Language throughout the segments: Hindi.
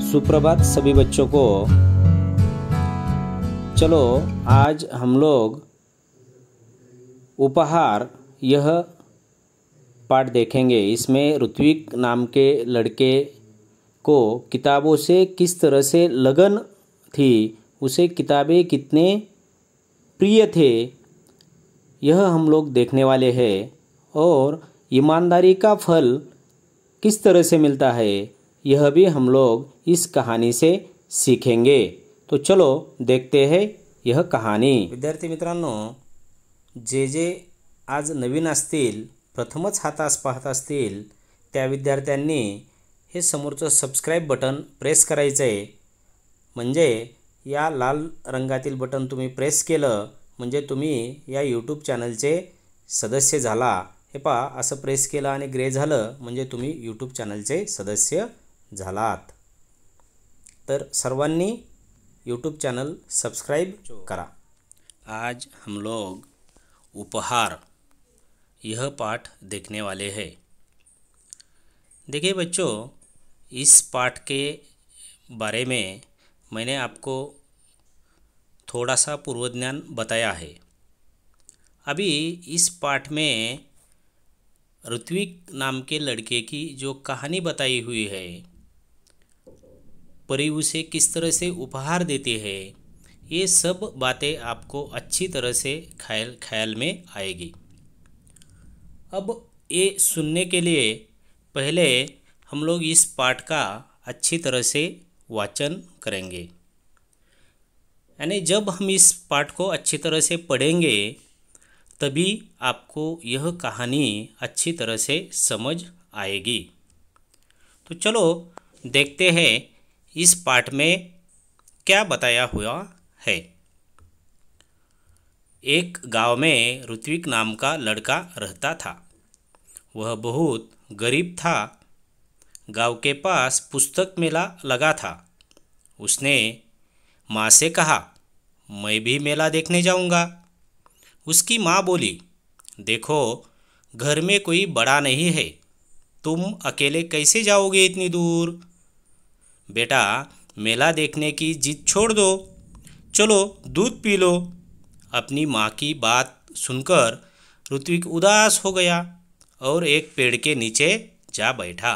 सुप्रभात सभी बच्चों को। चलो आज हम लोग उपहार यह पाठ देखेंगे। इसमें ऋत्विक नाम के लड़के को किताबों से किस तरह से लगन थी, उसे किताबें कितने प्रिय थे, यह हम लोग देखने वाले हैं। और ईमानदारी का फल किस तरह से मिलता है, यह भी हम लोग इस कहानी से सीखेंगे। तो चलो देखते हैं यह कहानी। विद्यार्थी मित्रांनो, जे आज नवीन असतील, प्रथमच हातास पाहत असतील, त्या विद्यार्थ्यांनी हे समोरचं सबस्क्राईब बटन प्रेस करायचं आहे। म्हणजे या लाल रंगातील बटन तुम्ही प्रेस केलं म्हणजे तुम्ही या यूट्यूब चॅनलचे सदस्य झाला। हे पहा, असं प्रेस केलं आणि ग्रे झालं म्हणजे तुम्ही यूट्यूब चॅनलचे सदस्य झालात। तर सर्वांनी यूट्यूब चैनल सब्सक्राइब करा। आज हम लोग उपहार यह पाठ देखने वाले हैं। देखिए बच्चों, इस पाठ के बारे में मैंने आपको थोड़ा सा पूर्वज्ञान बताया है। अभी इस पाठ में ऋत्विक नाम के लड़के की जो कहानी बताई हुई है, परी उसे किस तरह से उपहार देते हैं, ये सब बातें आपको अच्छी तरह से ख्याल में आएगी। अब ये सुनने के लिए पहले हम लोग इस पाठ का अच्छी तरह से वाचन करेंगे। यानी जब हम इस पाठ को अच्छी तरह से पढ़ेंगे तभी आपको यह कहानी अच्छी तरह से समझ आएगी। तो चलो देखते हैं इस पाठ में क्या बताया हुआ है। एक गांव में ऋत्विक नाम का लड़का रहता था। वह बहुत गरीब था। गांव के पास पुस्तक मेला लगा था। उसने माँ से कहा, मैं भी मेला देखने जाऊंगा। उसकी माँ बोली, देखो घर में कोई बड़ा नहीं है, तुम अकेले कैसे जाओगे इतनी दूर। बेटा, मेला देखने की जिद छोड़ दो, चलो दूध पी लो। अपनी माँ की बात सुनकर ऋत्विक उदास हो गया और एक पेड़ के नीचे जा बैठा।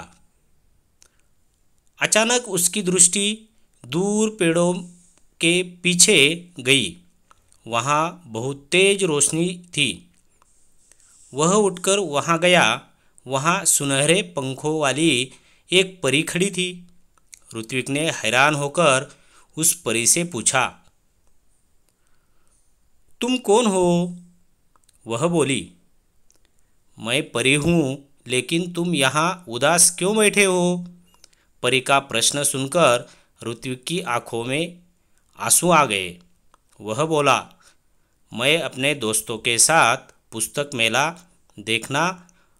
अचानक उसकी दृष्टि दूर पेड़ों के पीछे गई। वहाँ बहुत तेज रोशनी थी। वह उठकर वहाँ गया। वहाँ सुनहरे पंखों वाली एक परी खड़ी थी। ऋत्विक ने हैरान होकर उस परी से पूछा, तुम कौन हो? वह बोली, मैं परी हूँ, लेकिन तुम यहाँ उदास क्यों बैठे हो? परी का प्रश्न सुनकर ऋत्विक की आंखों में आंसू आ गए। वह बोला, मैं अपने दोस्तों के साथ पुस्तक मेला देखना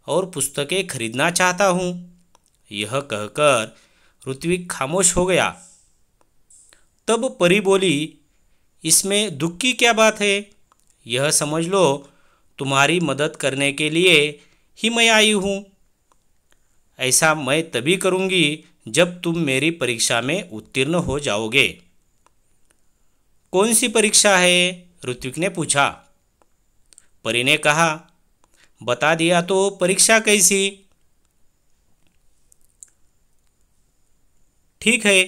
और पुस्तकें खरीदना चाहता हूँ। यह कहकर ऋत्विक खामोश हो गया। तब परी बोली, इसमें दुख की क्या बात है? यह समझ लो, तुम्हारी मदद करने के लिए ही मैं आई हूँ। ऐसा मैं तभी करूँगी जब तुम मेरी परीक्षा में उत्तीर्ण हो जाओगे। कौन सी परीक्षा है? ऋत्विक ने पूछा। परी ने कहा, बता दिया तो परीक्षा कैसी? ठीक है।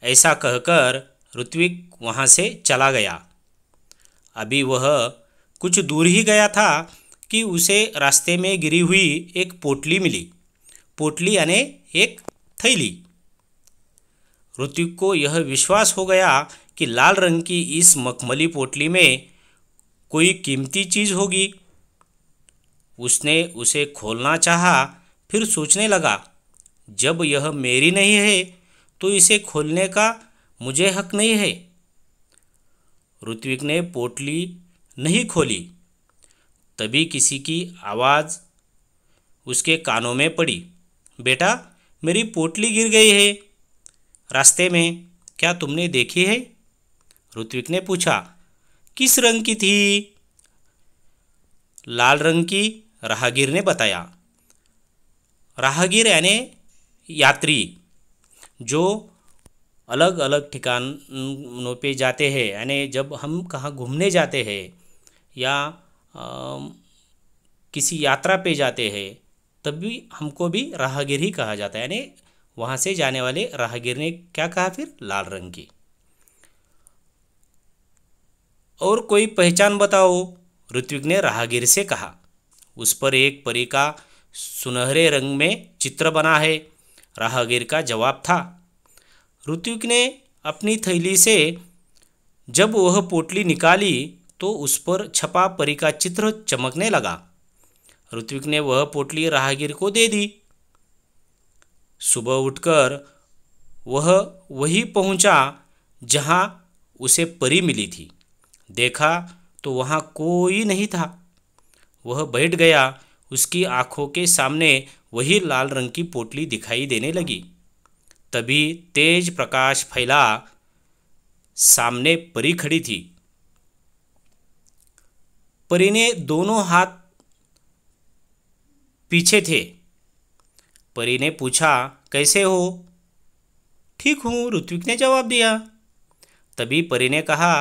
ऐसा कहकर ऋत्विक वहाँ से चला गया। अभी वह कुछ दूर ही गया था कि उसे रास्ते में गिरी हुई एक पोटली मिली। पोटली यानी एक थैली। ऋत्विक को यह विश्वास हो गया कि लाल रंग की इस मखमली पोटली में कोई कीमती चीज़ होगी। उसने उसे खोलना चाहा, फिर सोचने लगा, जब यह मेरी नहीं है तो इसे खोलने का मुझे हक नहीं है। ऋत्विक ने पोटली नहीं खोली। तभी किसी की आवाज़ उसके कानों में पड़ी, बेटा, मेरी पोटली गिर गई है रास्ते में, क्या तुमने देखी है? ऋत्विक ने पूछा। किस रंग की थी? लाल रंग की, राहगीर ने बताया। राहगीर यानी यात्री, जो अलग अलग ठिकानों पे जाते हैं, यानी जब हम कहाँ घूमने जाते हैं या किसी यात्रा पे जाते हैं, तब भी हमको भी राहगीर ही कहा जाता है। यानी वहाँ से जाने वाले राहगीर ने क्या कहा फिर? लाल रंग की। और कोई पहचान बताओ, ऋत्विक ने राहगीर से कहा। उस पर एक परी का सुनहरे रंग में चित्र बना है, राहगीर का जवाब था। ऋत्विक ने अपनी थैली से जब वह पोटली निकाली तो उस पर छपा परी का चित्र चमकने लगा। ऋत्विक ने वह पोटली राहगीर को दे दी। सुबह उठकर वह वहीं पहुंचा जहां उसे परी मिली थी। देखा तो वहां कोई नहीं था। वह बैठ गया। उसकी आंखों के सामने वही लाल रंग की पोटली दिखाई देने लगी। तभी तेज प्रकाश फैला। सामने परी खड़ी थी। परी ने दोनों हाथ पीछे थे। परी ने पूछा, कैसे हो? ठीक हूँ, ऋत्विक ने जवाब दिया। तभी परी ने कहा,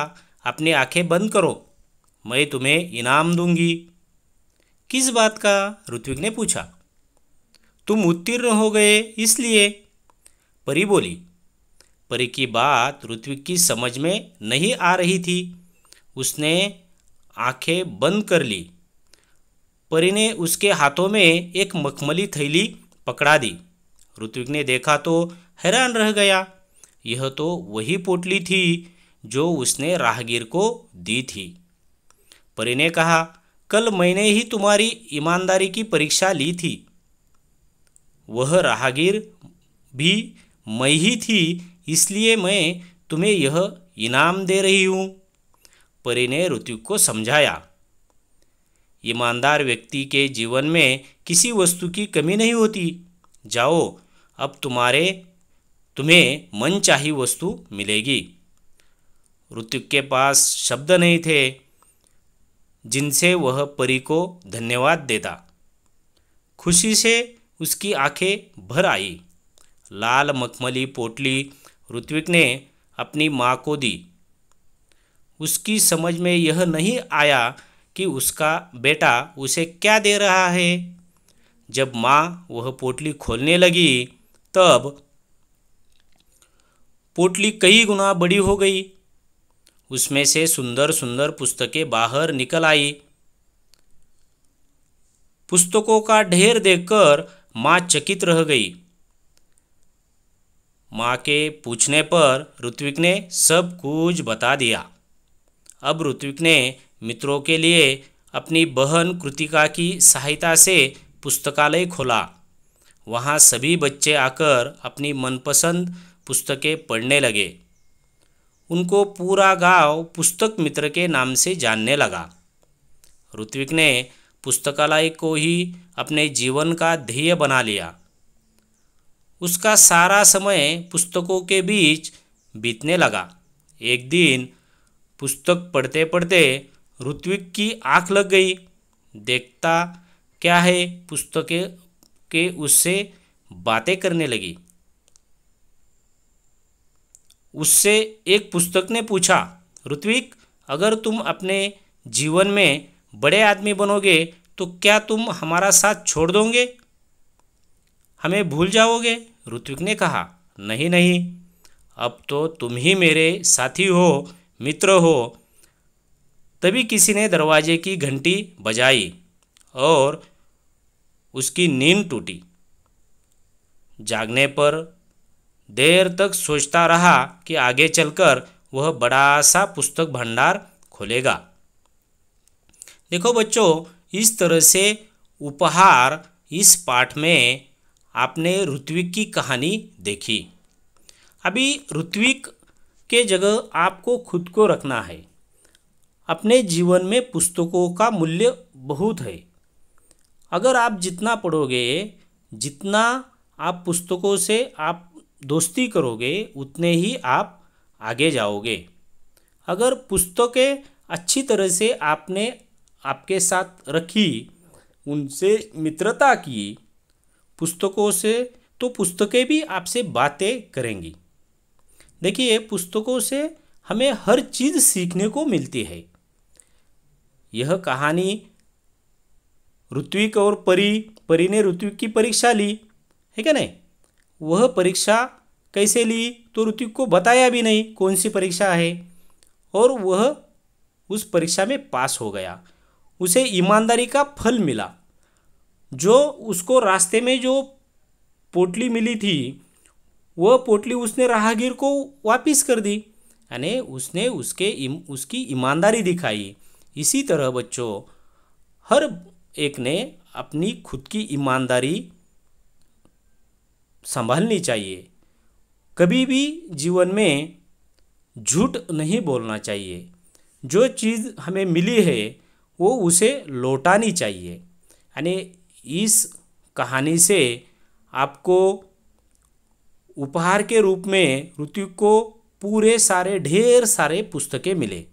अपनी आंखें बंद करो, मैं तुम्हें इनाम दूंगी। किस बात का? ऋत्विक ने पूछा। तुम उत्तीर्ण हो गए इसलिए, परी बोली। परी की बात ऋत्विक की समझ में नहीं आ रही थी। उसने आंखें बंद कर ली। परी ने उसके हाथों में एक मखमली थैली पकड़ा दी। ऋत्विक ने देखा तो हैरान रह गया। यह तो वही पोटली थी जो उसने राहगीर को दी थी। परी ने कहा, कल मैंने ही तुम्हारी ईमानदारी की परीक्षा ली थी। वह राहगीर भी मैं ही थी, इसलिए मैं तुम्हें यह इनाम दे रही हूँ। परी ने ऋत्विक को समझाया। ईमानदार व्यक्ति के जीवन में किसी वस्तु की कमी नहीं होती। जाओ, अब तुम्हें मनचाही वस्तु मिलेगी। ऋत्विक के पास शब्द नहीं थे जिनसे वह परी को धन्यवाद देता। खुशी से उसकी आंखें भर आई। लाल मखमली पोटली ऋत्विक ने अपनी माँ को दी। उसकी समझ में यह नहीं आया कि उसका बेटा उसे क्या दे रहा है। जब माँ वह पोटली खोलने लगी तब पोटली कई गुना बड़ी हो गई। उसमें से सुंदर सुंदर पुस्तकें बाहर निकल आई। पुस्तकों का ढेर देखकर माँ चकित रह गई। माँ के पूछने पर ऋत्विक ने सब कुछ बता दिया। अब ऋत्विक ने मित्रों के लिए अपनी बहन कृतिका की सहायता से पुस्तकालय खोला। वहाँ सभी बच्चे आकर अपनी मनपसंद पुस्तकें पढ़ने लगे। उनको पूरा गांव पुस्तक मित्र के नाम से जानने लगा। ऋत्विक ने पुस्तकालय को ही अपने जीवन का ध्येय बना लिया। उसका सारा समय पुस्तकों के बीच बीतने लगा। एक दिन पुस्तक पढ़ते पढ़ते ऋत्विक की आंख लग गई। देखता क्या है, पुस्तकें के उससे बातें करने लगी। उससे एक पुस्तक ने पूछा, ऋत्विक, अगर तुम अपने जीवन में बड़े आदमी बनोगे तो क्या तुम हमारा साथ छोड़ दोगे? हमें भूल जाओगे? ऋत्विक ने कहा, नहीं नहीं, अब तो तुम ही मेरे साथी हो, मित्र हो। तभी किसी ने दरवाजे की घंटी बजाई और उसकी नींद टूटी। जागने पर देर तक सोचता रहा कि आगे चलकर वह बड़ा सा पुस्तक भंडार खोलेगा। देखो बच्चों, इस तरह से उपहार इस पाठ में आपने ऋत्विक की कहानी देखी। अभी ऋत्विक के जगह आपको खुद को रखना है। अपने जीवन में पुस्तकों का मूल्य बहुत है। अगर आप जितना पढ़ोगे, जितना आप पुस्तकों से आप दोस्ती करोगे, उतने ही आप आगे जाओगे। अगर पुस्तकें अच्छी तरह से आपने आपके साथ रखी, उनसे मित्रता की पुस्तकों से, तो पुस्तकें भी आपसे बातें करेंगी। देखिए, पुस्तकों से हमें हर चीज़ सीखने को मिलती है। यह कहानी ऋत्विक और परी ने ऋत्विक की परीक्षा ली है क्या नहीं। वह परीक्षा कैसे ली तो ऋत्विक को बताया भी नहीं कौन सी परीक्षा है, और वह उस परीक्षा में पास हो गया। उसे ईमानदारी का फल मिला। जो उसको रास्ते में जो पोटली मिली थी, वह पोटली उसने राहगीर को वापस कर दी, यानी उसने उसकी ईमानदारी दिखाई। इसी तरह बच्चों, हर एक ने अपनी खुद की ईमानदारी संभालनी चाहिए। कभी भी जीवन में झूठ नहीं बोलना चाहिए। जो चीज़ हमें मिली है वो उसे लौटानी चाहिए। यानी इस कहानी से आपको उपहार के रूप में ऋत्विक को ढेर सारे पुस्तकें मिले।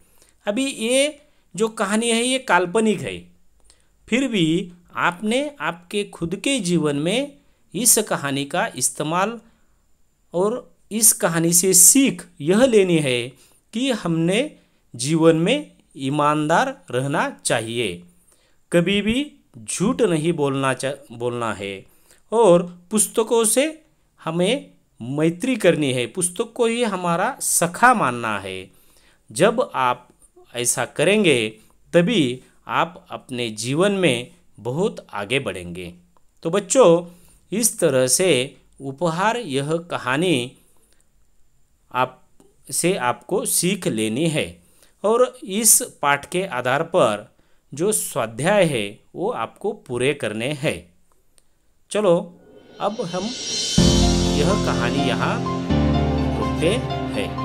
अभी ये जो कहानी है ये काल्पनिक है, फिर भी आपने आपके खुद के जीवन में इस कहानी का इस्तेमाल और इस कहानी से सीख यह लेनी है कि हमने जीवन में ईमानदार रहना चाहिए। कभी भी झूठ नहीं बोलना है, और पुस्तकों से हमें मैत्री करनी है। पुस्तक को ही हमारा सखा मानना है। जब आप ऐसा करेंगे तभी आप अपने जीवन में बहुत आगे बढ़ेंगे। तो बच्चों, इस तरह से उपहार यह कहानी आपको सीख लेनी है, और इस पाठ के आधार पर जो स्वाध्याय है वो आपको पूरे करने हैं। चलो, अब हम यह कहानी यहाँ रुकते हैं।